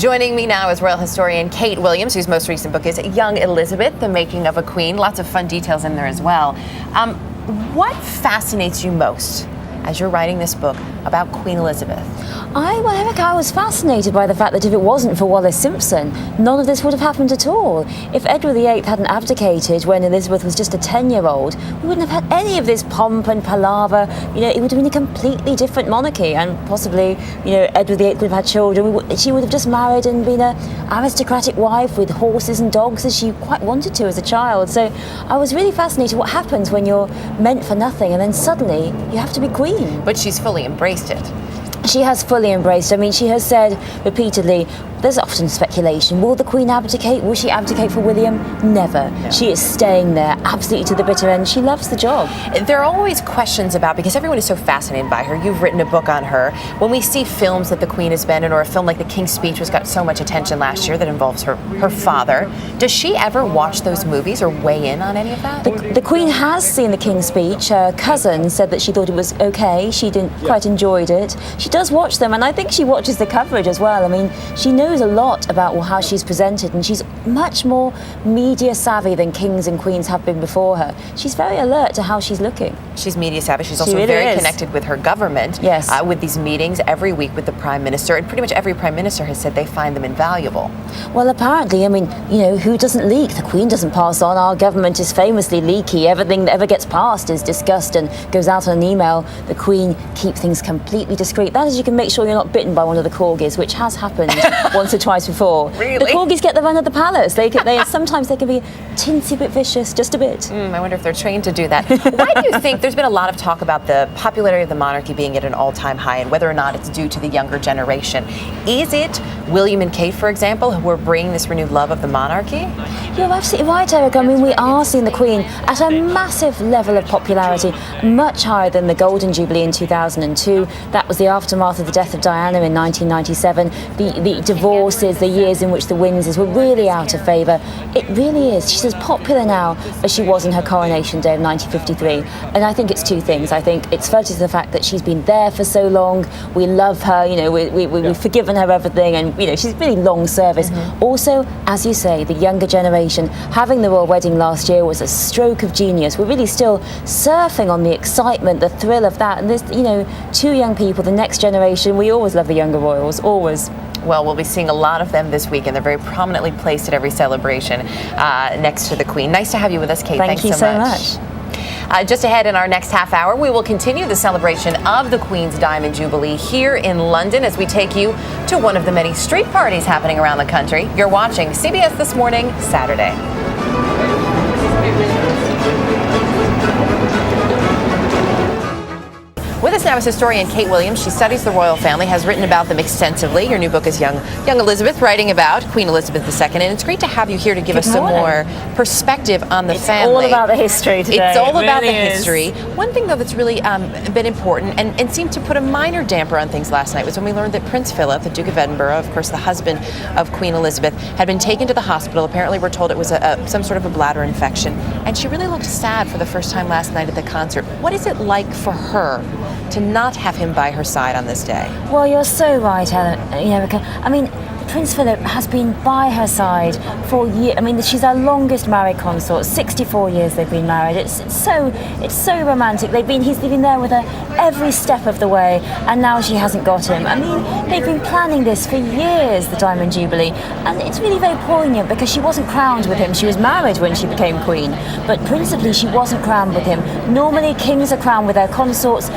Joining me now is royal historian Kate Williams, whose most recent book is Young Elizabeth, The Making of a Queen. Lots of fun details in there as well. What fascinates you most as you're writing this book about Queen Elizabeth? Erica, I was fascinated by the fact that if it wasn't for Wallis Simpson, none of this would have happened at all. If Edward VIII hadn't abdicated when Elizabeth was just a 10-year-old, we wouldn't have had any of this pomp and palaver. It would have been a completely different monarchy, and possibly, Edward VIII would have had children. She would have just married and been an aristocratic wife with horses and dogs as she quite wanted to as a child. So I was really fascinated what happens when you're meant for nothing and then suddenly you have to be queen. But she's fully embraced it. She has fully embraced. I mean, she has said repeatedly, there's often speculation, will the Queen abdicate? Will she abdicate for William? Never. No. She is staying there absolutely to the bitter end. She loves the job. There are always questions about, because everyone is so fascinated by her. You've written a book on her. When we see films that the Queen has been in, or a film like The King's Speech, which got so much attention last year that involves her father, does she ever watch those movies or weigh in on any of that? The Queen has seen The King's Speech. Her cousin said that she thought it was okay. She didn't quite enjoyed it. She does watch them, and I think she watches the coverage as well. I mean, she knows a lot about how she's presented, and she's much more media savvy than kings and queens have been before her. She's very alert to how she's looking. She's media savvy. She's also very connected with her government. Yes. With these meetings every week with the Prime Minister, and pretty much every Prime Minister has said they find them invaluable. Well, apparently, I mean, who doesn't leak? The Queen doesn't pass on. Our government is famously leaky. Everything that ever gets passed is discussed and goes out on an email. The Queen keeps things completely discreet. That is, you can make sure you're not bitten by one of the corgis, which has happened once or twice before. Really? The corgis get the run of the palace. Sometimes they can be a teensy bit vicious, just a bit. I wonder if they're trained to do that. Why do you think there's been a lot of talk about the popularity of the monarchy being at an all-time high and whether or not it's due to the younger generation? Is it William and Kate, for example, who are bringing this renewed love of the monarchy? You're absolutely right, Erica. I mean, we are seeing the Queen at a massive level of popularity, much higher than the Golden Jubilee in 2002. That was the aftermath of the death of Diana in 1997. The divorces, the years in which the Windsors were really out of favour. It really is. She's as popular now as she was in her coronation day of 1953. And I think it's two things. I think it's first the fact that she's been there for so long. We love her, we've forgiven her everything, and she's really long service. Also, as you say, the younger generation, having the royal wedding last year was a stroke of genius. We're really still surfing on the excitement, the thrill of that. And there's, two young people, the next generation. We always love the younger royals, always. Well, we'll be seeing a lot of them this week, and they're very prominently placed at every celebration next to the Queen. Nice to have you with us, Kate. Thank you so much. Just ahead in our next half hour, we will continue the celebration of the Queen's Diamond Jubilee here in London as we take you to one of the many street parties happening around the country. You're watching CBS This Morning, Saturday. With us now is historian Kate Williams. She studies the royal family, has written about them extensively. Your new book is Young Elizabeth, writing about Queen Elizabeth II. And it's great to have you here to give us some more perspective on the family. It's all about the history today. It's all about the history. One thing, though, that's really been important and seemed to put a minor damper on things last night was when we learned that Prince Philip, the Duke of Edinburgh, of course the husband of Queen Elizabeth, had been taken to the hospital. Apparently we're told it was some sort of a bladder infection. And she really looked sad for the first time last night at the concert. What is it like for her to not have him by her side on this day? Well, you're so right, Erica. I mean, Prince Philip has been by her side for years. I mean, she's our longest married consort. 64 years they've been married. It's so romantic. He's been there with her every step of the way, and now she hasn't got him. I mean, they've been planning this for years, the Diamond Jubilee, and it's really very poignant because she wasn't crowned with him. She was married when she became queen, but principally she wasn't crowned with him. Normally, kings are crowned with their consorts.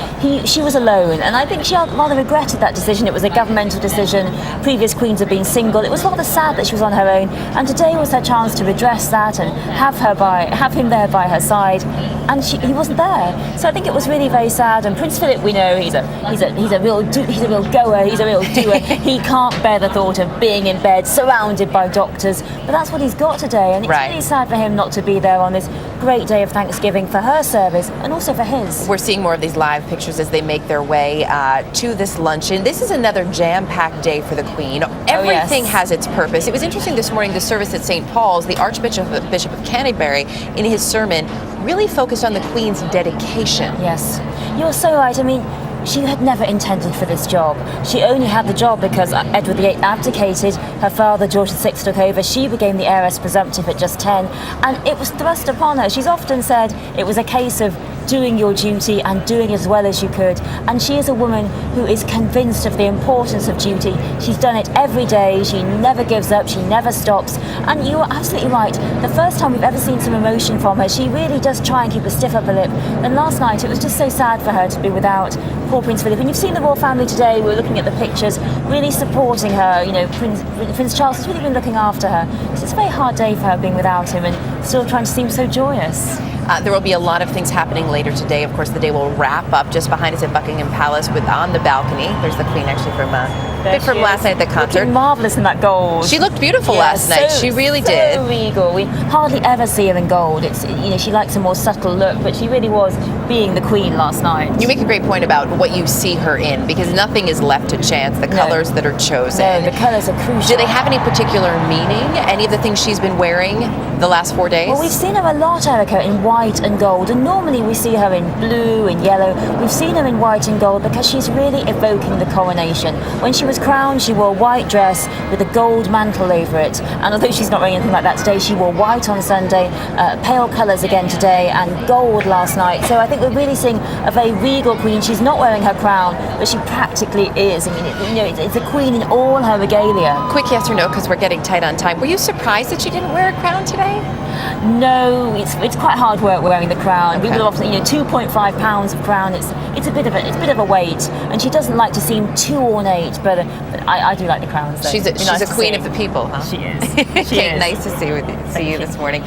She was alone, and I think she rather regretted that decision. It was a governmental decision. Previous queens have been single. It was rather sad that she was on her own, and today was her chance to redress that and have him there by her side, and he wasn't there. So I think it was really very sad. And Prince Philip, we know he's a real goer, he's a real doer. He can't bear the thought of being in bed surrounded by doctors, but that's what he's got today, and it's really sad for him not to be there on this great day of Thanksgiving for her service and also for his. We're seeing more of these live pictures as they make their way to this luncheon. This is another jam-packed day for the Queen. Everything has its purpose. It was interesting this morning, the service at St. Paul's, the Archbishop of Canterbury, in his sermon, really focused on the Queen's dedication. Yes, you're so right. I mean, she had never intended for this job. She only had the job because Edward VIII abdicated, her father, George VI, took over. She became the heiress presumptive at just 10, and it was thrust upon her. She's often said it was a case of doing your duty and doing as well as you could. And she is a woman who is convinced of the importance of duty. She's done it every day. She never gives up. She never stops. And you are absolutely right. The first time we've ever seen some emotion from her, she really does try and keep a stiff upper lip. And last night, it was just so sad for her to be without poor Prince Philip. And you've seen the royal family today. We're looking at the pictures, really supporting her. You know, Prince Charles has really been looking after her. It's a very hard day for her being without him and still trying to seem so joyous. There will be a lot of things happening later today. Of course, the day will wrap up just behind us at Buckingham Palace with on the balcony. There's the Queen actually from last night at the concert. Looking marvellous in that gold. She looked beautiful last night. She really did. So regal. We hardly ever see her in gold. It's, you know, she likes a more subtle look, but she really was being the Queen last night. You make a great point about what you see her in, because nothing is left to chance. The colors that are chosen. No, the colours are crucial. Do they have any particular meaning? Any of the things she's been wearing the last 4 days? Well, we've seen her a lot, Erica, in white and gold, and normally we see her in blue and yellow. We've seen her in white and gold because she's really evoking the coronation. When she was crowned, she wore a white dress with a gold mantle over it, and although she's not wearing anything like that today, she wore white on Sunday, pale colours again today, and gold last night. So I think we're really seeing a very regal Queen. She's not wearing her crown, but she practically is. I mean, it's a Queen in all her regalia. Quick yes or no, because we're getting tight on time. Were you surprised that she didn't wear a crown today? No, it's quite hard work wearing the crown. Okay. People often, 2.5 pounds of crown. It's a bit of a weight, and she doesn't like to seem too ornate. But I do like the crowns. She's a queen of the people, huh? She is. Kate, nice to see you this morning.